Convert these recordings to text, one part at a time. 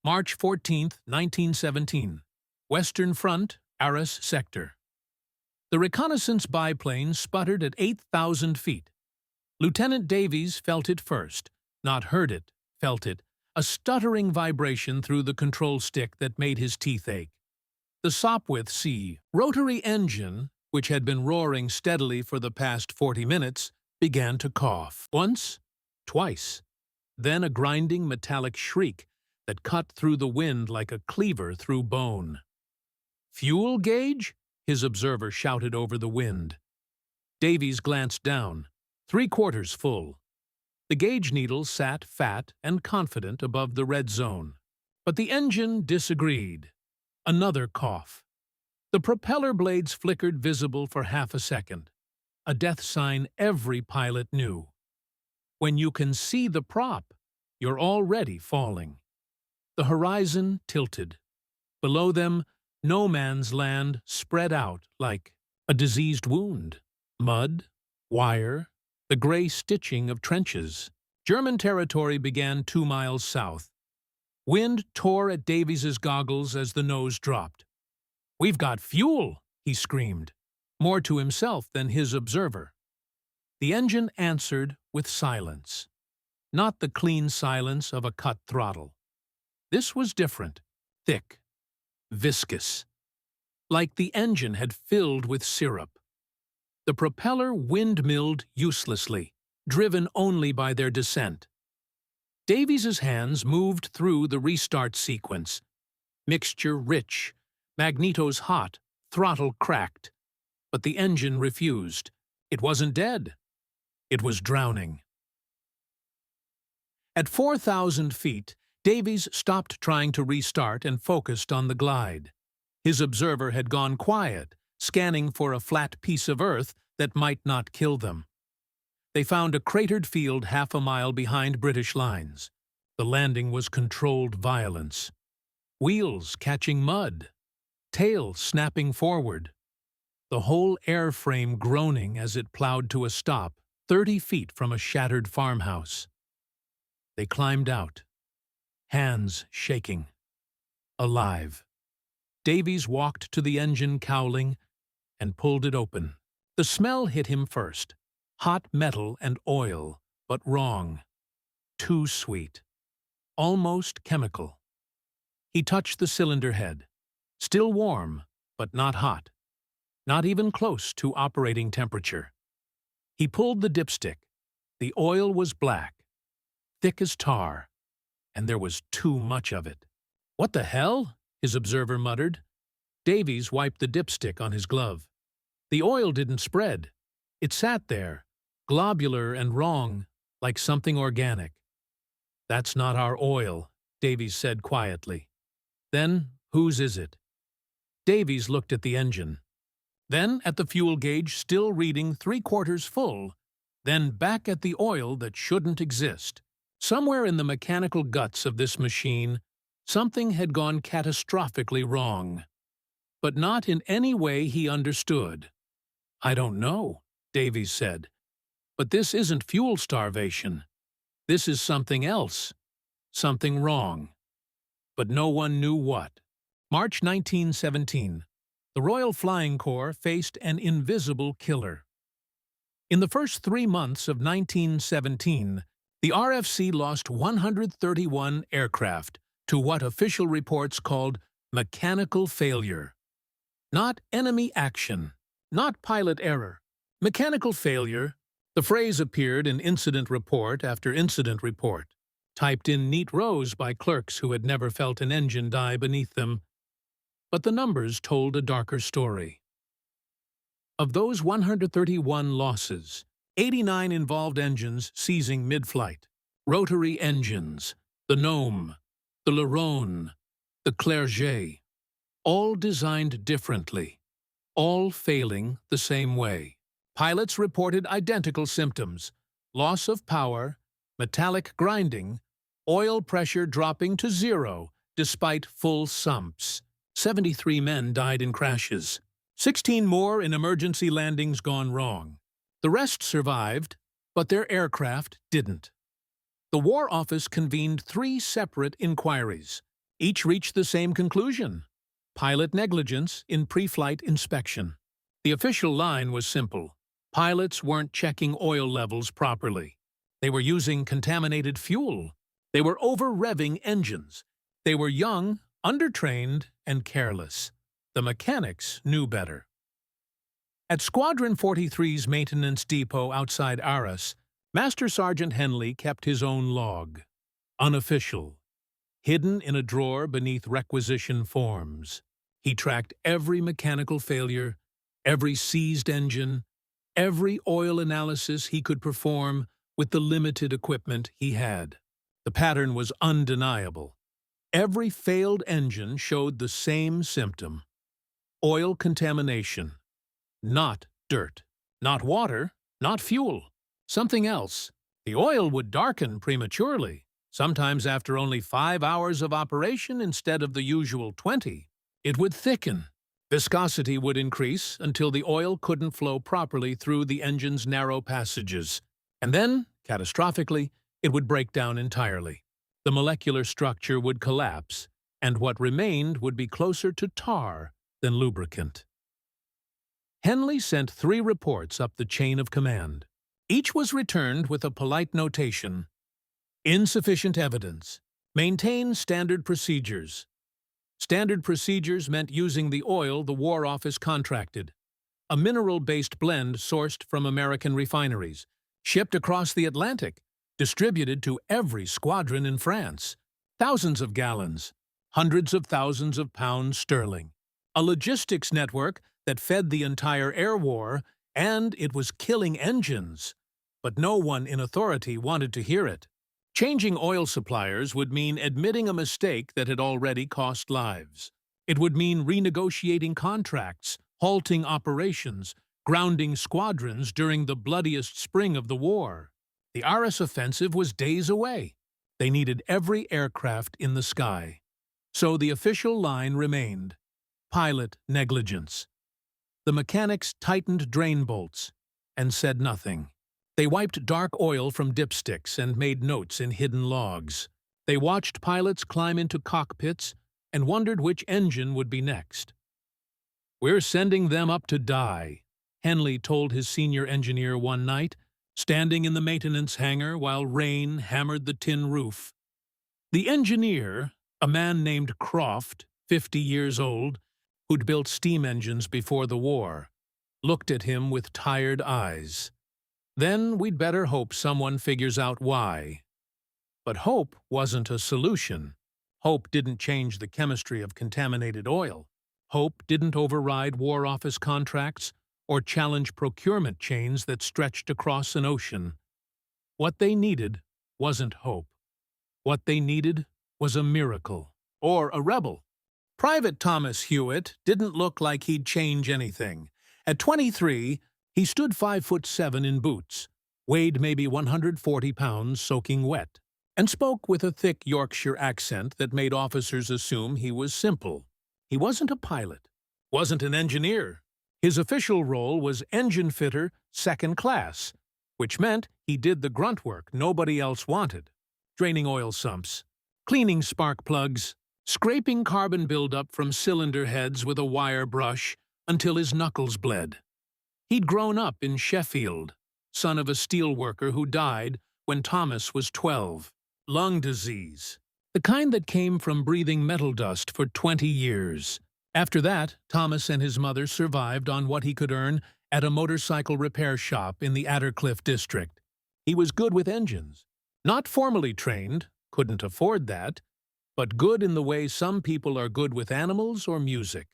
March 14, 1917. Western Front, Arras Sector. The reconnaissance biplane sputtered at 8,000 feet. Lieutenant Davies felt it first, not heard it, felt it, a stuttering vibration through the control stick that made his teeth ache. The Sopwith C rotary engine, which had been roaring steadily for the past 40 minutes, began to cough. Once, twice, then a grinding metallic shriek that cut through the wind like a cleaver through bone. "Fuel gauge?" his observer shouted over the wind. Davies glanced down, 3/4 full. The gauge needle sat fat and confident above the red zone. But the engine disagreed. Another cough. The propeller blades flickered visible for half a second, a death sign every pilot knew. When you can see the prop, you're already falling. The horizon tilted. Below them, no man's land spread out like a diseased wound. Mud, wire, the gray stitching of trenches. German territory began 2 miles south. Wind tore at Davies's goggles as the nose dropped. "We've got fuel!" he screamed, more to himself than his observer. The engine answered with silence. Not the clean silence of a cut throttle. This was different, thick, viscous, like the engine had filled with syrup. The propeller windmilled uselessly, driven only by their descent. Davies's hands moved through the restart sequence. Mixture rich, magnetos hot, throttle cracked. But the engine refused. It wasn't dead. It was drowning. At 4,000 feet, Davies stopped trying to restart and focused on the glide. His observer had gone quiet, scanning for a flat piece of earth that might not kill them. They found a cratered field half a mile behind British lines. The landing was controlled violence. Wheels catching mud, tail snapping forward. The whole airframe groaning as it plowed to a stop 30 feet from a shattered farmhouse. They climbed out, hands shaking. Alive. Davies walked to the engine cowling and pulled it open. The smell hit him first. Hot metal and oil, but wrong. Too sweet. Almost chemical. He touched the cylinder head. Still warm, but not hot. Not even close to operating temperature. He pulled the dipstick. The oil was black, thick as tar, and there was too much of it. "What the hell?" his observer muttered. Davies wiped the dipstick on his glove. The oil didn't spread. It sat there, globular and wrong, like something organic. "That's not our oil," Davies said quietly. "Then, whose is it?" Davies looked at the engine, then at the fuel gauge still reading 3/4 full, then back at the oil that shouldn't exist. Somewhere in the mechanical guts of this machine, something had gone catastrophically wrong. But not in any way he understood. "I don't know," Davies said. "But this isn't fuel starvation. This is something else. Something wrong." But no one knew what. March 1917. The Royal Flying Corps faced an invisible killer. In the first 3 months of 1917, the RFC lost 131 aircraft to what official reports called mechanical failure. Not enemy action, not pilot error. Mechanical failure. The phrase appeared in incident report after incident report, typed in neat rows by clerks who had never felt an engine die beneath them. But the numbers told a darker story. Of those 131 losses, 89 involved engines seizing mid-flight. Rotary engines, the Gnome, the Lerone, the Clerget, all designed differently, all failing the same way. Pilots reported identical symptoms: loss of power, metallic grinding, oil pressure dropping to 0 despite full sumps. 73 men died in crashes. 16 more in emergency landings gone wrong. The rest survived, but their aircraft didn't. The War Office convened 3 separate inquiries. Each reached the same conclusion: pilot negligence in pre-flight inspection. The official line was simple. Pilots weren't checking oil levels properly. They were using contaminated fuel. They were over-revving engines. They were young, undertrained, and careless. The mechanics knew better. At Squadron 43's maintenance depot outside Arras, Master Sergeant Henley kept his own log. Unofficial. Hidden in a drawer beneath requisition forms. He tracked every mechanical failure, every seized engine, every oil analysis he could perform with the limited equipment he had. The pattern was undeniable. Every failed engine showed the same symptom: oil contamination. Not dirt, not water, not fuel. Something else. The oil would darken prematurely, sometimes after only 5 hours of operation instead of the usual 20. It would thicken. Viscosity would increase until the oil couldn't flow properly through the engine's narrow passages. And then, catastrophically, it would break down entirely. The molecular structure would collapse, and what remained would be closer to tar than lubricant. Henley sent 3 reports up the chain of command. Each was returned with a polite notation: insufficient evidence. Maintain standard procedures. Standard procedures meant using the oil the War Office contracted, a mineral-based blend sourced from American refineries, shipped across the Atlantic, distributed to every squadron in France. Thousands of gallons, hundreds of thousands of pounds sterling. A logistics network that fed the entire air war, and it was killing engines. But no one in authority wanted to hear it. Changing oil suppliers would mean admitting a mistake that had already cost lives. It would mean renegotiating contracts, halting operations, grounding squadrons during the bloodiest spring of the war. The Arras offensive was days away. They needed every aircraft in the sky. So the official line remained: pilot negligence. The mechanics tightened drain bolts and said nothing. They wiped dark oil from dipsticks and made notes in hidden logs. They watched pilots climb into cockpits and wondered which engine would be next. "We're sending them up to die," Henley told his senior engineer one night, standing in the maintenance hangar while rain hammered the tin roof. The engineer, a man named Croft, 50 years old, who'd built steam engines before the war, looked at him with tired eyes. "Then we'd better hope someone figures out why." But hope wasn't a solution. Hope didn't change the chemistry of contaminated oil. Hope didn't override War Office contracts or challenge procurement chains that stretched across an ocean. What they needed wasn't hope. What they needed was a miracle, or a rebel. Private Thomas Hewitt didn't look like he'd change anything. At 23, he stood 5'7" in boots, weighed maybe 140 pounds soaking wet, and spoke with a thick Yorkshire accent that made officers assume he was simple. He wasn't a pilot, wasn't an engineer. His official role was engine fitter second class, which meant he did the grunt work nobody else wanted: draining oil sumps, cleaning spark plugs, scraping carbon buildup from cylinder heads with a wire brush until his knuckles bled. He'd grown up in Sheffield, son of a steelworker who died when Thomas was 12. Lung disease, the kind that came from breathing metal dust for 20 years. After that, Thomas and his mother survived on what he could earn at a motorcycle repair shop in the Attercliffe district. He was good with engines. Not formally trained, couldn't afford that, but good in the way some people are good with animals or music.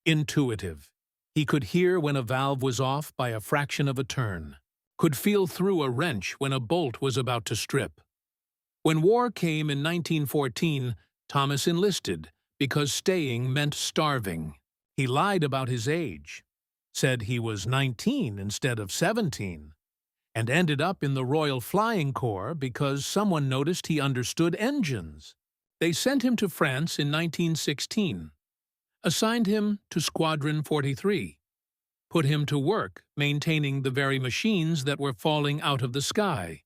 Intuitive. He could hear when a valve was off by a fraction of a turn, could feel through a wrench when a bolt was about to strip. When war came in 1914, Thomas enlisted because staying meant starving. He lied about his age, said he was 19 instead of 17, and ended up in the Royal Flying Corps because someone noticed he understood engines. They sent him to France in 1916. Assigned him to Squadron 43, put him to work maintaining the very machines that were falling out of the sky.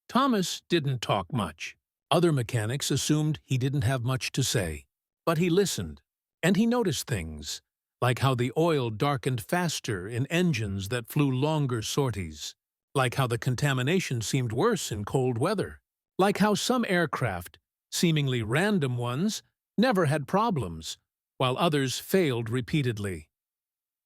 Thomas didn't talk much. Other mechanics assumed he didn't have much to say. But he listened, and he noticed things, like how the oil darkened faster in engines that flew longer sorties, like how the contamination seemed worse in cold weather, like how some aircraft, seemingly random ones, never had problems, while others failed repeatedly.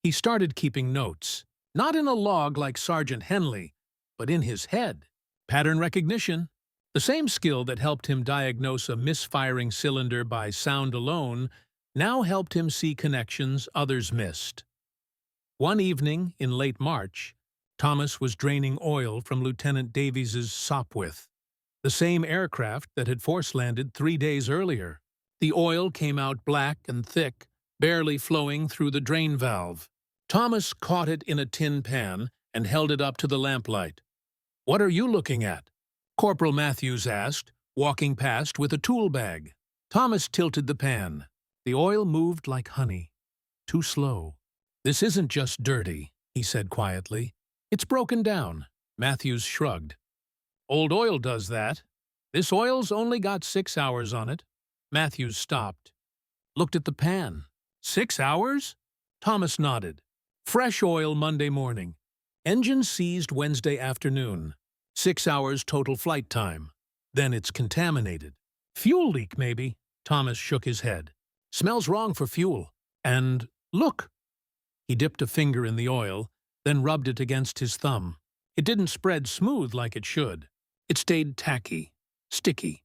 He started keeping notes, not in a log like Sergeant Henley, but in his head. Pattern recognition, the same skill that helped him diagnose a misfiring cylinder by sound alone, now helped him see connections others missed. One evening in late March, Thomas was draining oil from Lieutenant Davies's Sopwith, the same aircraft that had force-landed 3 days earlier. The oil came out black and thick, barely flowing through the drain valve. Thomas caught it in a tin pan and held it up to the lamplight. "What are you looking at?" Corporal Matthews asked, walking past with a tool bag. Thomas tilted the pan. The oil moved like honey. Too slow. "This isn't just dirty," he said quietly. "It's broken down." Matthews shrugged. "Old oil does that. This oil's only got 6 hours on it." Matthews stopped. Looked at the pan. 6 hours? Thomas nodded. "Fresh oil Monday morning. Engine seized Wednesday afternoon. 6 hours total flight time. Then it's contaminated. Fuel leak, maybe." Thomas shook his head. "Smells wrong for fuel. And look." He dipped a finger in the oil, then rubbed it against his thumb. It didn't spread smooth like it should. It stayed tacky, sticky.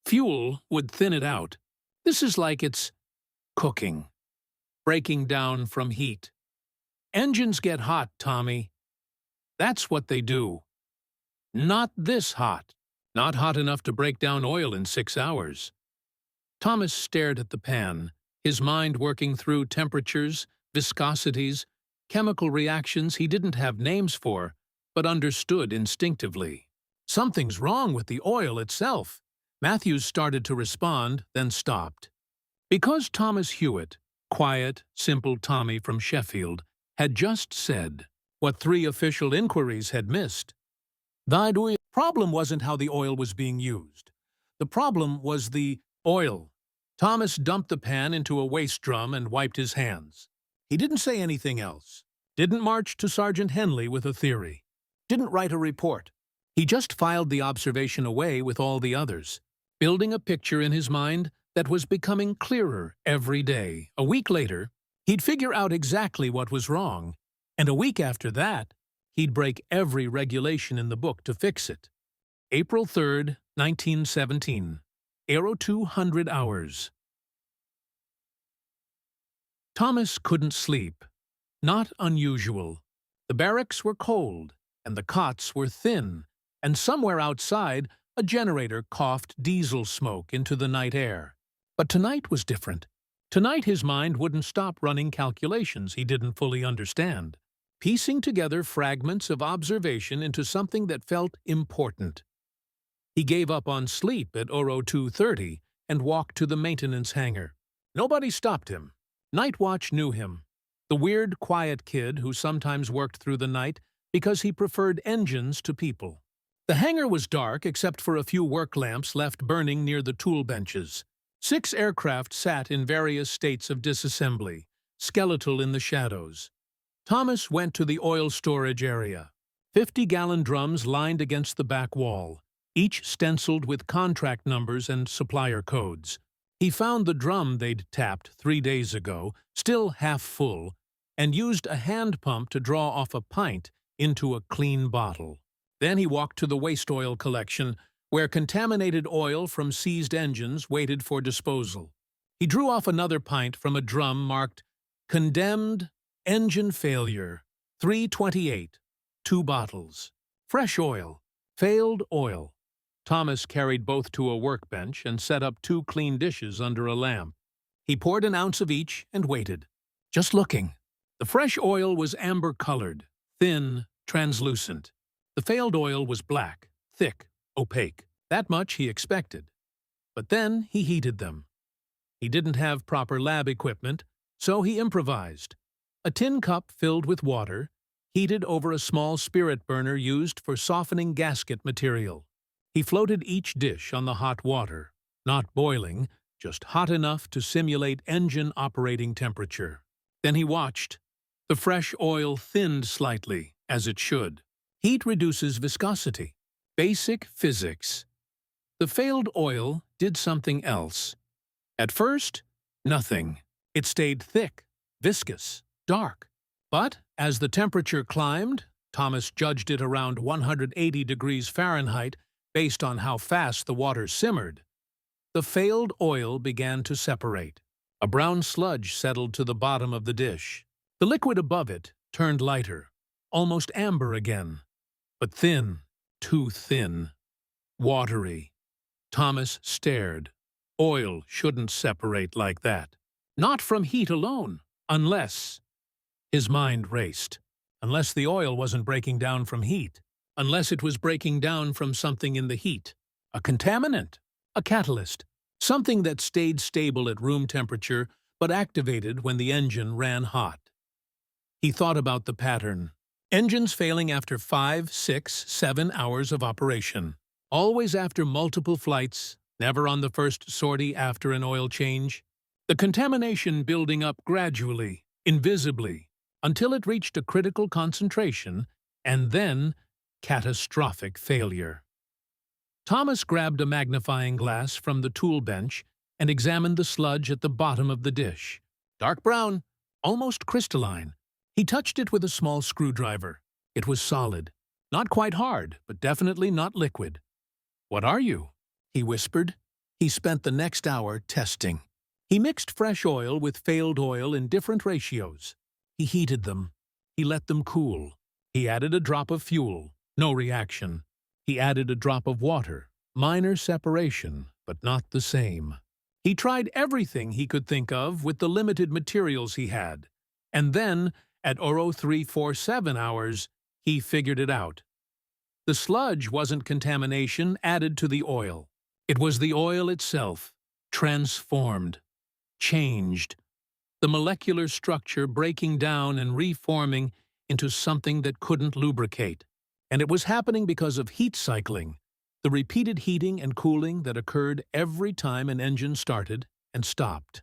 Fuel would thin it out. This is like it's cooking, breaking down from heat. Engines get hot, Tommy. That's what they do. Not this hot. Not hot enough to break down oil in 6 hours. Thomas stared at the pan, his mind working through temperatures, viscosities, chemical reactions he didn't have names for, but understood instinctively. Something's wrong with the oil itself. Matthews started to respond, then stopped. Because Thomas Hewitt, quiet, simple Tommy from Sheffield, had just said what 3 official inquiries had missed. The problem wasn't how the oil was being used. The problem was the oil. Thomas dumped the pan into a waste drum and wiped his hands. He didn't say anything else. Didn't march to Sergeant Henley with a theory. Didn't write a report. He just filed the observation away with all the others, building a picture in his mind that was becoming clearer every day. A week later, he'd figure out exactly what was wrong, and a week after that, he'd break every regulation in the book to fix it. April 3rd, 1917. Aero 200 hours. Thomas couldn't sleep. Not unusual. The barracks were cold, and the cots were thin, and somewhere outside, a generator coughed diesel smoke into the night air. But tonight was different. Tonight his mind wouldn't stop running calculations he didn't fully understand, piecing together fragments of observation into something that felt important. He gave up on sleep at Oro 2:30 and walked to the maintenance hangar. Nobody stopped him. Night Watch knew him. The weird, quiet kid who sometimes worked through the night because he preferred engines to people. The hangar was dark except for a few work lamps left burning near the tool benches. 6 aircraft sat in various states of disassembly, skeletal in the shadows. Thomas went to the oil storage area. 50-gallon drums lined against the back wall, each stenciled with contract numbers and supplier codes. He found the drum they'd tapped 3 days ago, still half full, and used a hand pump to draw off a pint into a clean bottle. Then he walked to the waste oil collection, where contaminated oil from seized engines waited for disposal. He drew off another pint from a drum marked "Condemned Engine Failure, 328, 2 bottles. Fresh oil, failed oil." Thomas carried both to a workbench and set up 2 clean dishes under a lamp. He poured an ounce of each and waited, just looking. The fresh oil was amber-colored, thin, translucent. The failed oil was black, thick, opaque. That much he expected. But then he heated them. He didn't have proper lab equipment, so he improvised. A tin cup filled with water, heated over a small spirit burner used for softening gasket material. He floated each dish on the hot water, not boiling, just hot enough to simulate engine operating temperature. Then he watched. The fresh oil thinned slightly, as it should. Heat reduces viscosity. Basic physics. The failed oil did something else. At first, nothing. It stayed thick, viscous, dark. But as the temperature climbed, Thomas judged it around 180 degrees Fahrenheit based on how fast the water simmered. The failed oil began to separate. A brown sludge settled to the bottom of the dish. The liquid above it turned lighter, almost amber again, but thin, too thin, watery. Thomas stared. Oil shouldn't separate like that. Not from heat alone, unless... His mind raced. Unless the oil wasn't breaking down from heat. Unless it was breaking down from something in the heat. A contaminant. A catalyst. Something that stayed stable at room temperature but activated when the engine ran hot. He thought about the pattern. Engines failing after 5, 6, 7 hours of operation. Always after multiple flights, never on the first sortie after an oil change. The contamination building up gradually, invisibly, until it reached a critical concentration, and then catastrophic failure. Thomas grabbed a magnifying glass from the tool bench and examined the sludge at the bottom of the dish. Dark brown, almost crystalline. He touched it with a small screwdriver. It was solid. Not quite hard, but definitely not liquid. "What are you?" he whispered. He spent the next hour testing. He mixed fresh oil with failed oil in different ratios. He heated them. He let them cool. He added a drop of fuel. No reaction. He added a drop of water. Minor separation, but not the same. He tried everything he could think of with the limited materials he had. And then, at 0347 hours, he figured it out. The sludge wasn't contamination added to the oil. It was the oil itself, transformed, changed. The molecular structure breaking down and reforming into something that couldn't lubricate. And it was happening because of heat cycling, the repeated heating and cooling that occurred every time an engine started and stopped.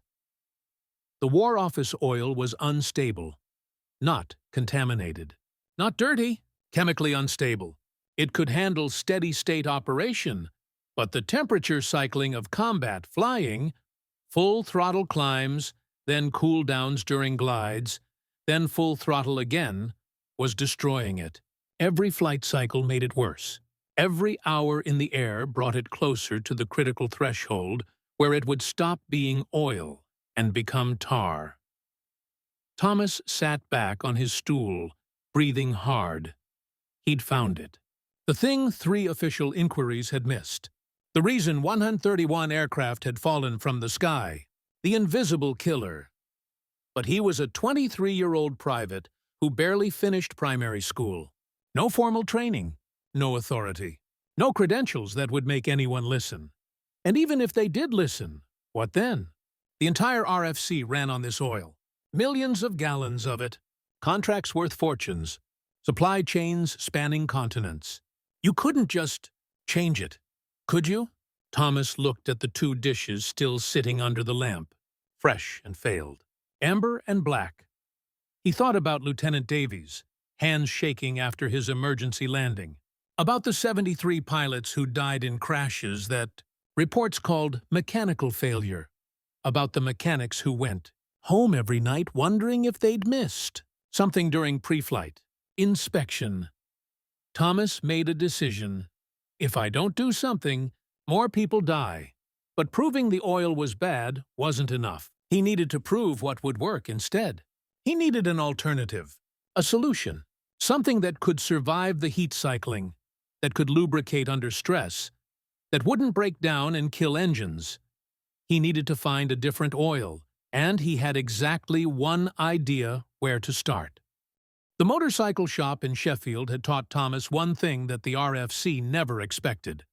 The War Office oil was unstable, not contaminated. Not dirty, chemically unstable. It could handle steady-state operation, but the temperature cycling of combat flying, full throttle climbs, then cool downs during glides, then full throttle again, was destroying it. Every flight cycle made it worse. Every hour in the air brought it closer to the critical threshold where it would stop being oil and become tar. Thomas sat back on his stool, breathing hard. He'd found it. The thing 3 official inquiries had missed. The reason 131 aircraft had fallen from the sky. The invisible killer. But he was a 23-year-old private who barely finished primary school. No formal training, no authority, no credentials that would make anyone listen. And even if they did listen, what then? The entire RFC ran on this oil. Millions of gallons of it. Contracts worth fortunes. Supply chains spanning continents. You couldn't just change it, could you? Thomas looked at the 2 dishes still sitting under the lamp, fresh and failed, amber and black. He thought about Lieutenant Davies, hands shaking after his emergency landing, about the 73 pilots who died in crashes that reports called mechanical failure, about the mechanics who went home every night wondering if they'd missed something during pre-flight inspection. Thomas made a decision. If I don't do something, more people die. But proving the oil was bad wasn't enough. He needed to prove what would work instead. He needed an alternative, a solution, something that could survive the heat cycling, that could lubricate under stress, that wouldn't break down and kill engines. He needed to find a different oil, and he had exactly one idea where to start. The motorcycle shop in Sheffield had taught Thomas one thing that the RFC never expected: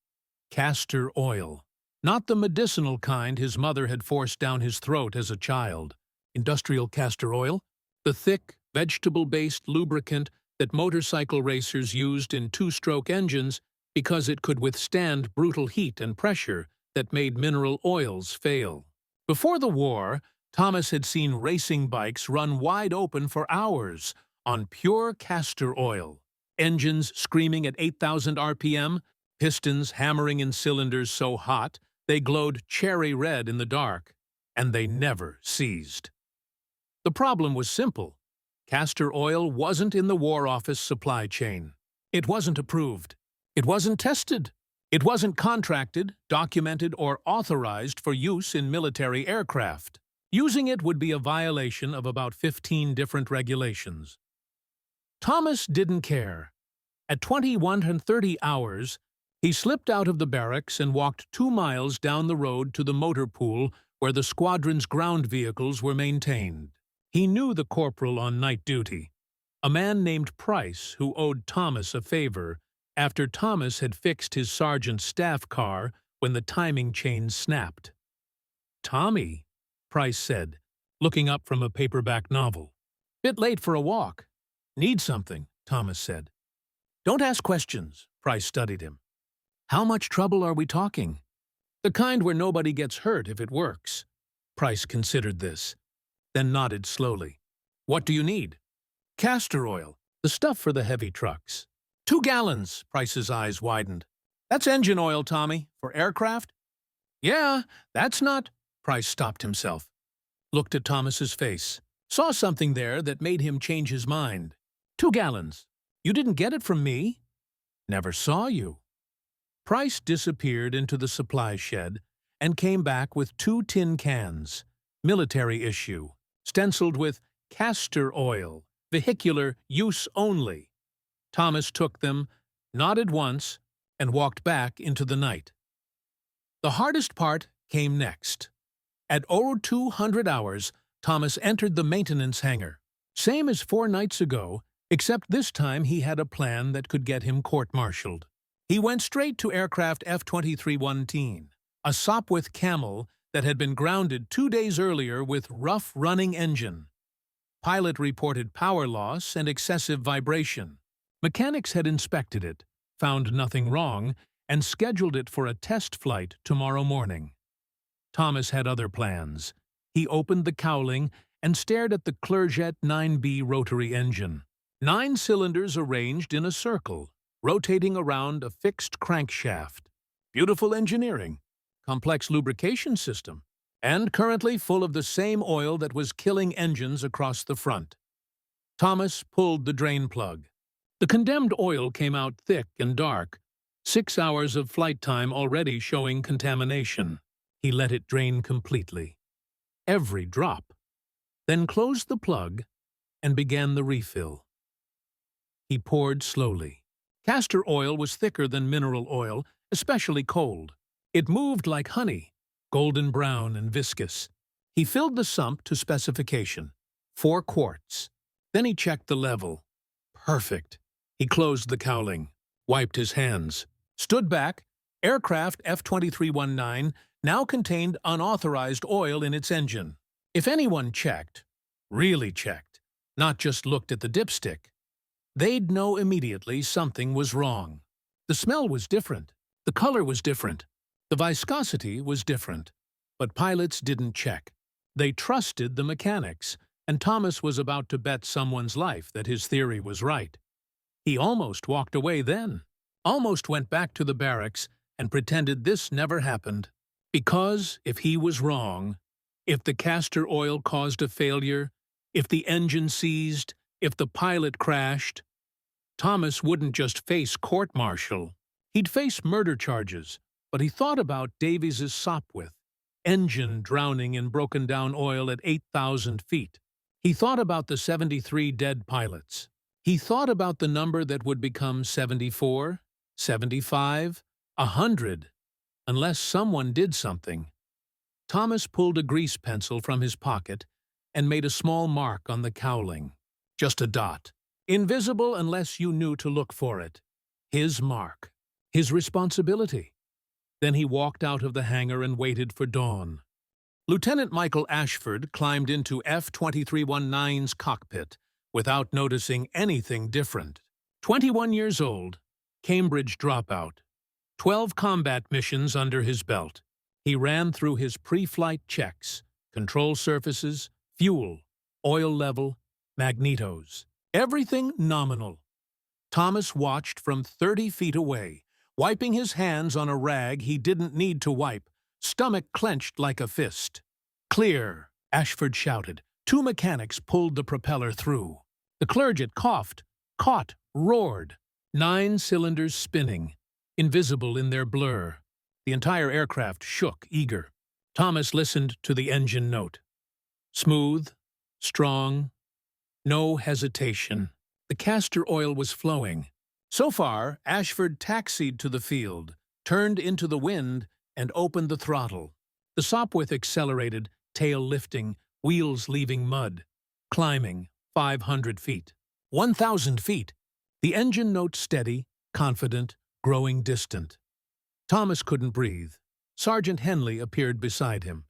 castor oil. Not the medicinal kind his mother had forced down his throat as a child. Industrial castor oil, the thick, vegetable-based lubricant that motorcycle racers used in 2-stroke engines, because it could withstand brutal heat and pressure that made mineral oils fail. Before the war, Thomas had seen racing bikes run wide open for hours on pure castor oil, engines screaming at 8,000 RPM, pistons hammering in cylinders so hot they glowed cherry red in the dark, and they never seized. The problem was simple. Castor oil wasn't in the War Office supply chain. It wasn't approved. It wasn't tested. It wasn't contracted, documented, or authorized for use in military aircraft. Using it would be a violation of about 15 different regulations. Thomas didn't care. At 21:30 hours, he slipped out of the barracks and walked 2 miles down the road to the motor pool where the squadron's ground vehicles were maintained. He knew the corporal on night duty, a man named Price who owed Thomas a favor after Thomas had fixed his sergeant's staff car when the timing chain snapped. "Tommy," Price said, looking up from a paperback novel. "Bit late for a walk." "Need something," Thomas said. "Don't ask questions," Price studied him. "How much trouble are we talking?" "The kind where nobody gets hurt if it works." Price considered this, then nodded slowly. "What do you need?" "Castor oil, the stuff for the heavy trucks." 2 gallons, Price's eyes widened. "That's engine oil, Tommy, for aircraft?" "Yeah, that's not—" Price stopped himself, looked at Thomas's face, saw something there that made him change his mind. 2 gallons. You didn't get it from me?" "Never saw you." Price disappeared into the supply shed and came back with 2 tin cans, military issue, stenciled with castor oil, vehicular use only. Thomas took them, nodded once, and walked back into the night. The hardest part came next. At 0200 hours, Thomas entered the maintenance hangar. Same as 4 nights ago, except this time he had a plan that could get him court-martialed. He went straight to aircraft F-23-1, a Sopwith Camel that had been grounded 2 days earlier with rough running engine. Pilot reported power loss and excessive vibration. Mechanics had inspected it, found nothing wrong, and scheduled it for a test flight tomorrow morning. Thomas had other plans. He opened the cowling and stared at the Clerget 9B rotary engine. 9 cylinders arranged in a circle, rotating around a fixed crankshaft. Beautiful engineering, complex lubrication system, and currently full of the same oil that was killing engines across the front. Thomas pulled the drain plug. The condemned oil came out thick and dark, 6 hours of flight time already showing contamination. He let it drain completely. Every drop. Then closed the plug and began the refill. He poured slowly. Castor oil was thicker than mineral oil, especially cold. It moved like honey, golden brown and viscous. He filled the sump to specification, 4 quarts. Then he checked the level. Perfect. He closed the cowling, wiped his hands, stood back. Aircraft F-23-19 now contained unauthorized oil in its engine. If anyone checked, really checked, not just looked at the dipstick, they'd know immediately something was wrong. The smell was different. The color was different. The viscosity was different. But pilots didn't check. They trusted the mechanics, and Thomas was about to bet someone's life that his theory was right. He almost walked away then, almost went back to the barracks and pretended this never happened. Because if he was wrong, if the castor oil caused a failure, if the engine seized, if the pilot crashed, Thomas wouldn't just face court-martial. He'd face murder charges, but he thought about Davies's Sopwith, engine drowning in broken-down oil at 8,000 feet. He thought about the 73 dead pilots. He thought about the number that would become 74, 75, 100, unless someone did something. Thomas pulled a grease pencil from his pocket and made a small mark on the cowling. Just a dot. Invisible unless you knew to look for it. His mark. His responsibility. Then he walked out of the hangar and waited for dawn. Lieutenant Michael Ashford climbed into F-23-19's cockpit without noticing anything different. 21 years old, Cambridge dropout, 12 combat missions under his belt. He ran through his pre-flight checks, control surfaces, fuel, oil level, magnetos. Everything nominal. Thomas watched from 30 feet away, wiping his hands on a rag he didn't need to wipe, stomach clenched like a fist. "Clear," Ashford shouted. 2 mechanics pulled the propeller through. The clerget coughed, caught, roared. 9 cylinders spinning, invisible in their blur. The entire aircraft shook, eager. Thomas listened to the engine note. Smooth, strong, no hesitation. The castor oil was flowing. So far, Ashford taxied to the field, turned into the wind, and opened the throttle. The Sopwith accelerated, tail lifting, wheels leaving mud. Climbing, 500 feet. 1,000 feet. The engine note steady, confident, growing distant. Thomas couldn't breathe. Sergeant Henley appeared beside him.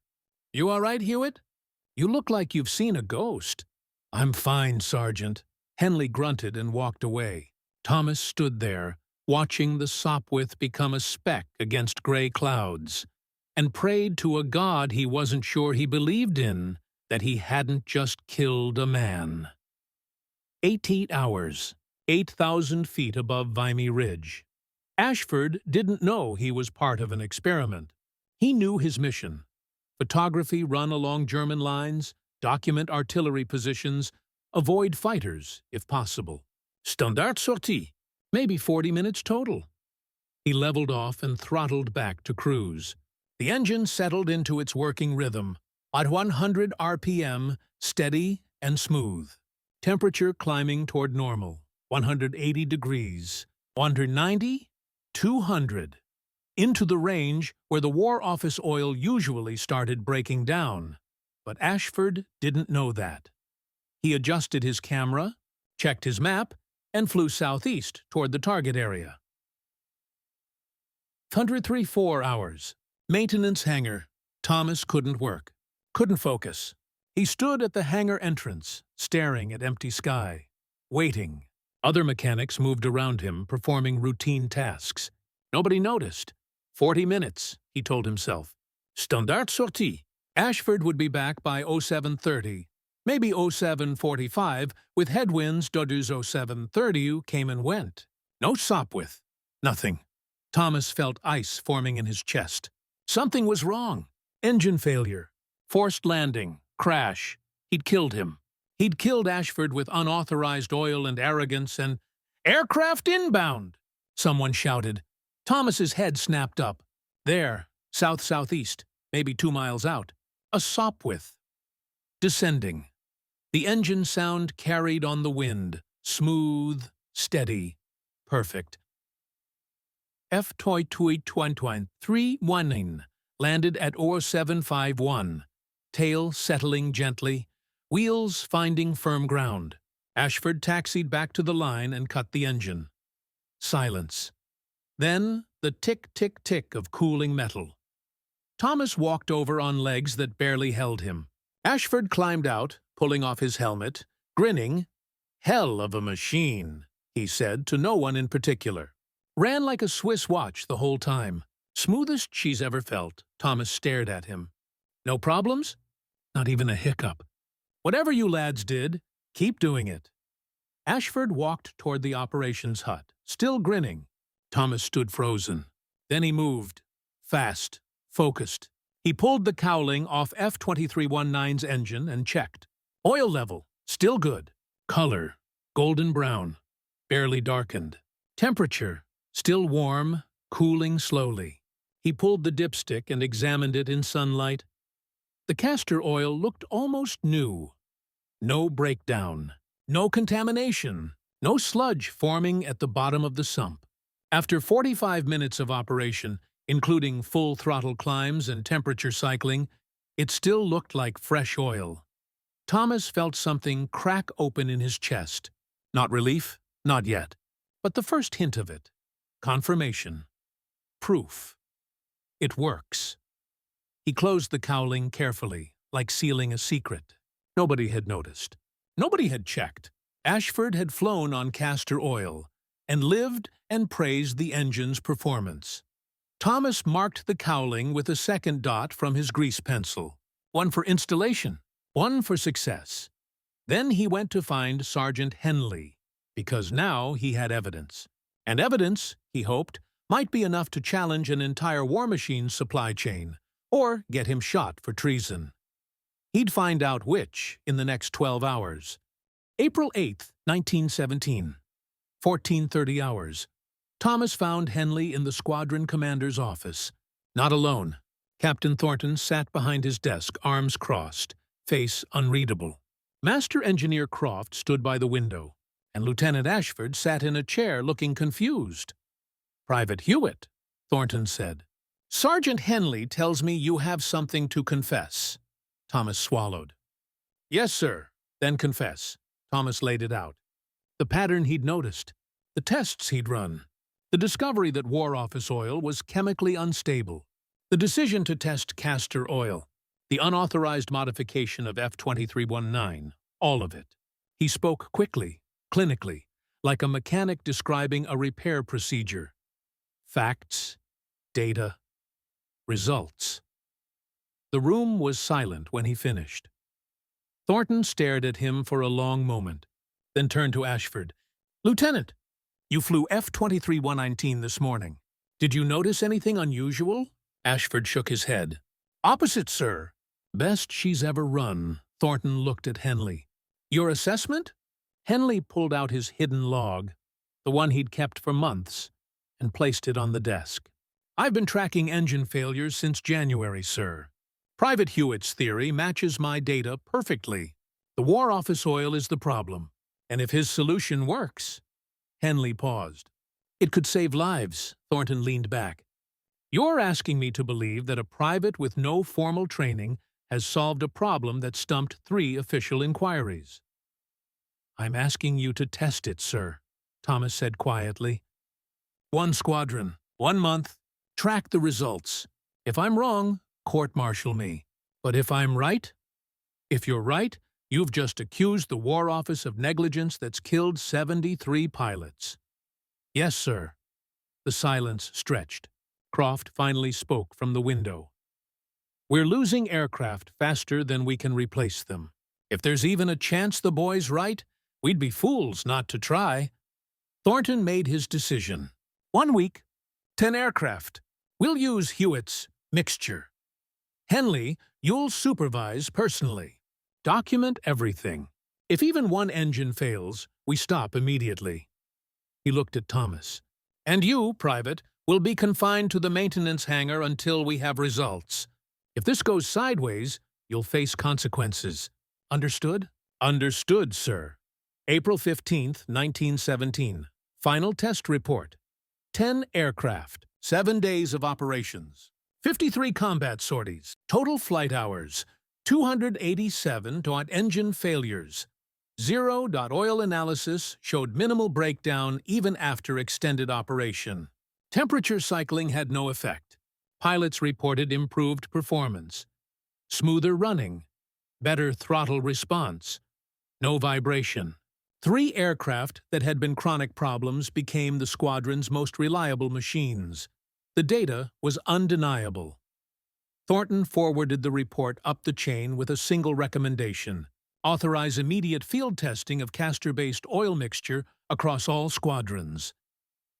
"You all right, Hewitt? You look like you've seen a ghost." "I'm fine, Sergeant." Henley grunted and walked away. Thomas stood there, watching the Sopwith become a speck against gray clouds, and prayed to a God he wasn't sure he believed in that he hadn't just killed a man. 18 hours, 8,000 feet above Vimy Ridge. Ashford didn't know he was part of an experiment. He knew his mission. Photography run along German lines, document artillery positions, avoid fighters, if possible. Standard sortie, maybe 40 minutes total. He leveled off and throttled back to cruise. The engine settled into its working rhythm, at 100 RPM, steady and smooth. Temperature climbing toward normal, 180 degrees, 190, 200. Into the range where the War Office oil usually started breaking down. But Ashford didn't know that. He adjusted his camera, checked his map, and flew southeast toward the target area. 103 hours. Maintenance hangar. Thomas couldn't work. Couldn't focus. He stood at the hangar entrance, staring at empty sky, waiting. Other mechanics moved around him, performing routine tasks. Nobody noticed. 40 minutes, he told himself. Standard sortie. Ashford would be back by 0730, maybe 0745, with headwinds. Dodus 0730 came and went. No Sopwith. Nothing. Thomas felt ice forming in his chest. Something was wrong. Engine failure. Forced landing. Crash. He'd killed him. He'd killed Ashford with unauthorized oil and arrogance and... "Aircraft inbound!" someone shouted. Thomas's head snapped up. There, south-southeast, maybe 2 miles out. A Sopwith. Descending. The engine sound carried on the wind. Smooth, steady, perfect. F-Toy-Tui-Twan-Twan-3-1 landed at 0751. Tail settling gently, wheels finding firm ground. Ashford taxied back to the line and cut the engine. Silence. Then the tick-tick-tick of cooling metal. Thomas walked over on legs that barely held him. Ashford climbed out, pulling off his helmet, grinning. "Hell of a machine," he said to no one in particular. Ran like a Swiss watch the whole time. Smoothest she's ever felt. Thomas stared at him. "No problems?" "Not even a hiccup." "Whatever you lads did, keep doing it." Ashford walked toward the operations hut, still grinning. Thomas stood frozen. Then he moved. Fast. Focused. He pulled the cowling off F-2319's engine and checked. Oil level. Still good. Color. Golden brown. Barely darkened. Temperature. Still warm, cooling slowly. He pulled the dipstick and examined it in sunlight. The castor oil looked almost new. No breakdown. No contamination. No sludge forming at the bottom of the sump. After 45 minutes of operation, including full throttle climbs and temperature cycling, it still looked like fresh oil. Thomas felt something crack open in his chest. Not relief, not yet, but the first hint of it. Confirmation. Proof. It works. He closed the cowling carefully, like sealing a secret. Nobody had noticed. Nobody had checked. Ashford had flown on castor oil and lived and praised the engine's performance. Thomas marked the cowling with a second dot from his grease pencil. One for installation, one for success. Then he went to find Sergeant Henley, because now he had evidence. And evidence, he hoped, might be enough to challenge an entire war machine's supply chain, or get him shot for treason. He'd find out which in the next 12 hours. April 8, 1917, 14:30 hours. Thomas found Henley in the squadron commander's office. Not alone. Captain Thornton sat behind his desk, arms crossed, face unreadable. Master Engineer Croft stood by the window, and Lieutenant Ashford sat in a chair looking confused. "Private Hewitt," Thornton said. "Sergeant Henley tells me you have something to confess." Thomas swallowed. "Yes, sir." "Then confess." Thomas laid it out. The pattern he'd noticed, the tests he'd run, the discovery that War Office oil was chemically unstable, the decision to test castor oil, the unauthorized modification of F-2319, all of it. He spoke quickly, clinically, like a mechanic describing a repair procedure. Facts, data, results. The room was silent when he finished. Thornton stared at him for a long moment, then turned to Ashford. "Lieutenant, you flew F-2319 this morning. Did you notice anything unusual?" Ashford shook his head. "Opposite, sir." "Best she's ever run." Thornton looked at Henley. "Your assessment?" Henley pulled out his hidden log, the one he'd kept for months, and placed it on the desk. "I've been tracking engine failures since January, sir. Private Hewitt's theory matches my data perfectly. The War Office oil is the problem, and if his solution works—" Henley paused. "It could save lives." Thornton leaned back. "You're asking me to believe that a private with no formal training has solved a problem that stumped 3 official inquiries." "I'm asking you to test it, sir," Thomas said quietly. 1 squadron, 1 month, track the results. If I'm wrong, court-martial me. But if I'm right? If you're right, you've just accused the War Office of negligence that's killed 73 pilots." "Yes, sir." The silence stretched. Croft finally spoke from the window. "We're losing aircraft faster than we can replace them. If there's even a chance the boy's right, we'd be fools not to try." Thornton made his decision. 1 week, 10 aircraft. We'll use Hewitt's mixture. Henley, you'll supervise personally. Document everything. If even one engine fails, we stop immediately." He looked at Thomas. "And you, Private, will be confined to the maintenance hangar until we have results. If this goes sideways, you'll face consequences. Understood?" "Understood, sir." April 15, 1917. Final test report. 10 aircraft, 7 days of operations. 53 combat sorties, total flight hours, 287 engine failures. 0 oil analysis showed minimal breakdown even after extended operation. Temperature cycling had no effect. Pilots reported improved performance. Smoother running, better throttle response, no vibration. 3 aircraft that had been chronic problems became the squadron's most reliable machines. The data was undeniable. Thornton forwarded the report up the chain with a single recommendation: authorize immediate field testing of castor-based oil mixture across all squadrons.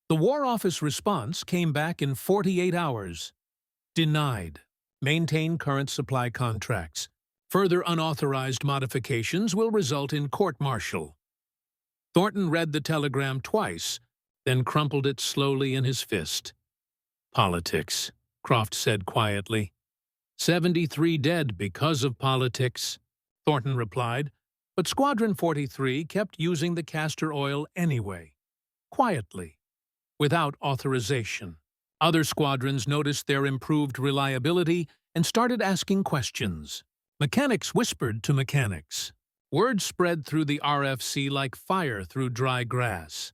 The War Office response came back in 48 hours. Denied. Maintain current supply contracts. Further unauthorized modifications will result in court-martial. Thornton read the telegram twice, then crumpled it slowly in his fist. "Politics," Croft said quietly. 73 dead because of politics," Thornton replied, but Squadron 43 kept using the castor oil anyway, quietly, without authorization. Other squadrons noticed their improved reliability and started asking questions. Mechanics whispered to mechanics. Word spread through the RFC like fire through dry grass.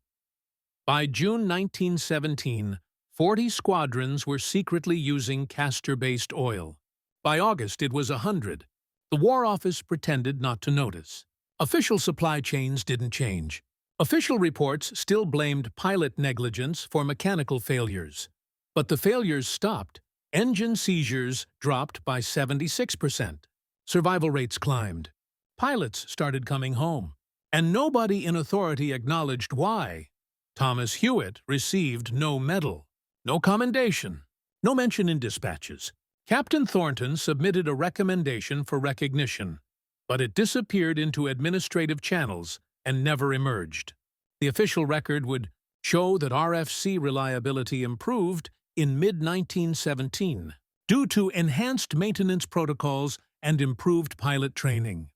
By June 1917, 40 squadrons were secretly using castor-based oil. By August, it was 100. The War Office pretended not to notice. Official supply chains didn't change. Official reports still blamed pilot negligence for mechanical failures. But the failures stopped. Engine seizures dropped by 76%. Survival rates climbed. Pilots started coming home. And nobody in authority acknowledged why. Thomas Hewitt received no medal, no commendation, no mention in dispatches. Captain Thornton submitted a recommendation for recognition, but it disappeared into administrative channels and never emerged. The official record would show that RFC reliability improved in mid-1917 due to enhanced maintenance protocols and improved pilot training.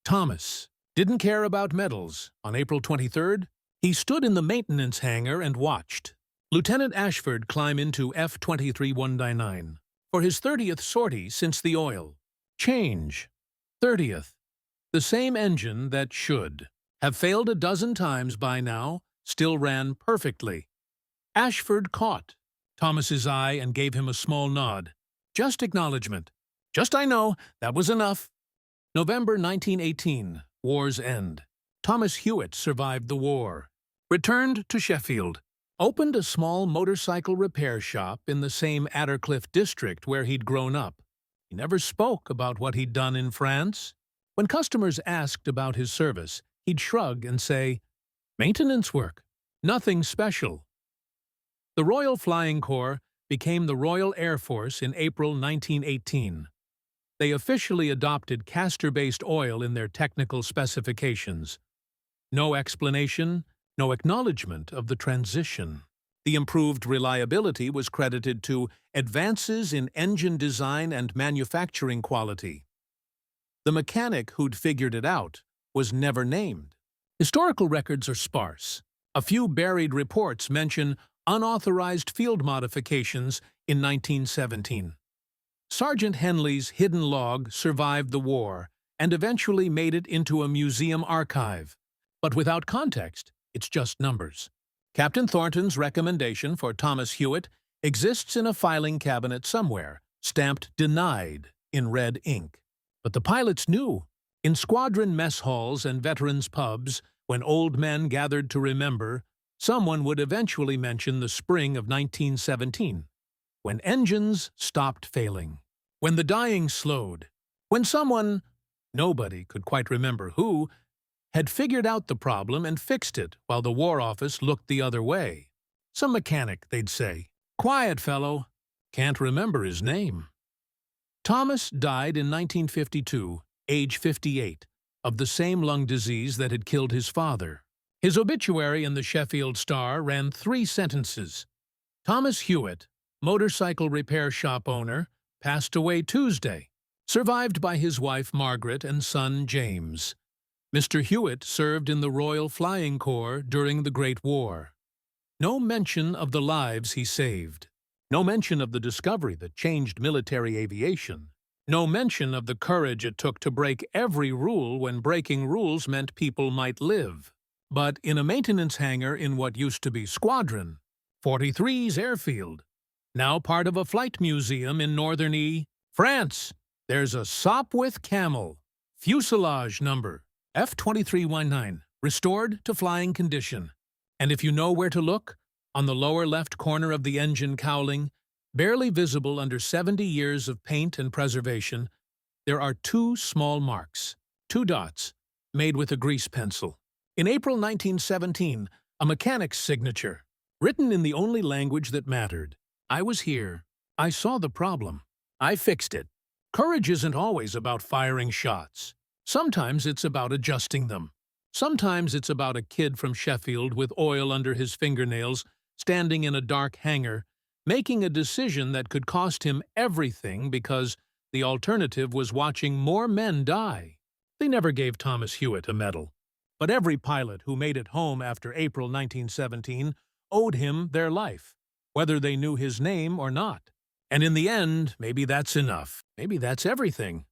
Thomas didn't care about medals. On April 23rd, he stood in the maintenance hangar and watched Lieutenant Ashford climb into F-23-199 for his 30th sortie since the oil change. 30th. The same engine that should have failed a dozen times by now still ran perfectly. Ashford caught Thomas's eye and gave him a small nod. Just acknowledgement. Just I know, that was enough. November 1918, war's end. Thomas Hewitt survived the war, returned to Sheffield, opened a small motorcycle repair shop in the same Attercliffe district where he'd grown up. He never spoke about what he'd done in France. When customers asked about his service, he'd shrug and say, "Maintenance work, nothing special." The Royal Flying Corps became the Royal Air Force in April 1918. They officially adopted castor-based oil in their technical specifications. No explanation, no acknowledgement of the transition. The improved reliability was credited to advances in engine design and manufacturing quality. The mechanic who'd figured it out was never named. Historical records are sparse. A few buried reports mention unauthorized field modifications in 1917. Sergeant Henley's hidden log survived the war and eventually made it into a museum archive. But without context, it's just numbers. Captain Thornton's recommendation for Thomas Hewitt exists in a filing cabinet somewhere, stamped "Denied" in red ink. But the pilots knew. In squadron mess halls and veterans' pubs, when old men gathered to remember, someone would eventually mention the spring of 1917, when engines stopped failing, when the dying slowed, when someone, nobody could quite remember who, had figured out the problem and fixed it while the War Office looked the other way. Some mechanic, they'd say. Quiet fellow. Can't remember his name. Thomas died in 1952, age 58, of the same lung disease that had killed his father. His obituary in the Sheffield Star ran 3 sentences. Thomas Hewitt, motorcycle repair shop owner, passed away Tuesday, survived by his wife Margaret and son James. Mr. Hewitt served in the Royal Flying Corps during the Great War. No mention of the lives he saved. No mention of the discovery that changed military aviation. No mention of the courage it took to break every rule when breaking rules meant people might live. But in a maintenance hangar in what used to be Squadron, 43's airfield, now part of a flight museum in northern France, there's a Sopwith Camel, fuselage number F-2319, restored to flying condition. And if you know where to look, on the lower left corner of the engine cowling, barely visible under 70 years of paint and preservation, there are 2 small marks, 2 dots, made with a grease pencil. In April 1917, a mechanic's signature, written in the only language that mattered. I was here. I saw the problem. I fixed it. Courage isn't always about firing shots. Sometimes it's about adjusting them. Sometimes it's about a kid from Sheffield with oil under his fingernails, standing in a dark hangar, making a decision that could cost him everything because the alternative was watching more men die. They never gave Thomas Hewitt a medal. But every pilot who made it home after April 1917 owed him their life, whether they knew his name or not. And in the end, maybe that's enough. Maybe that's everything.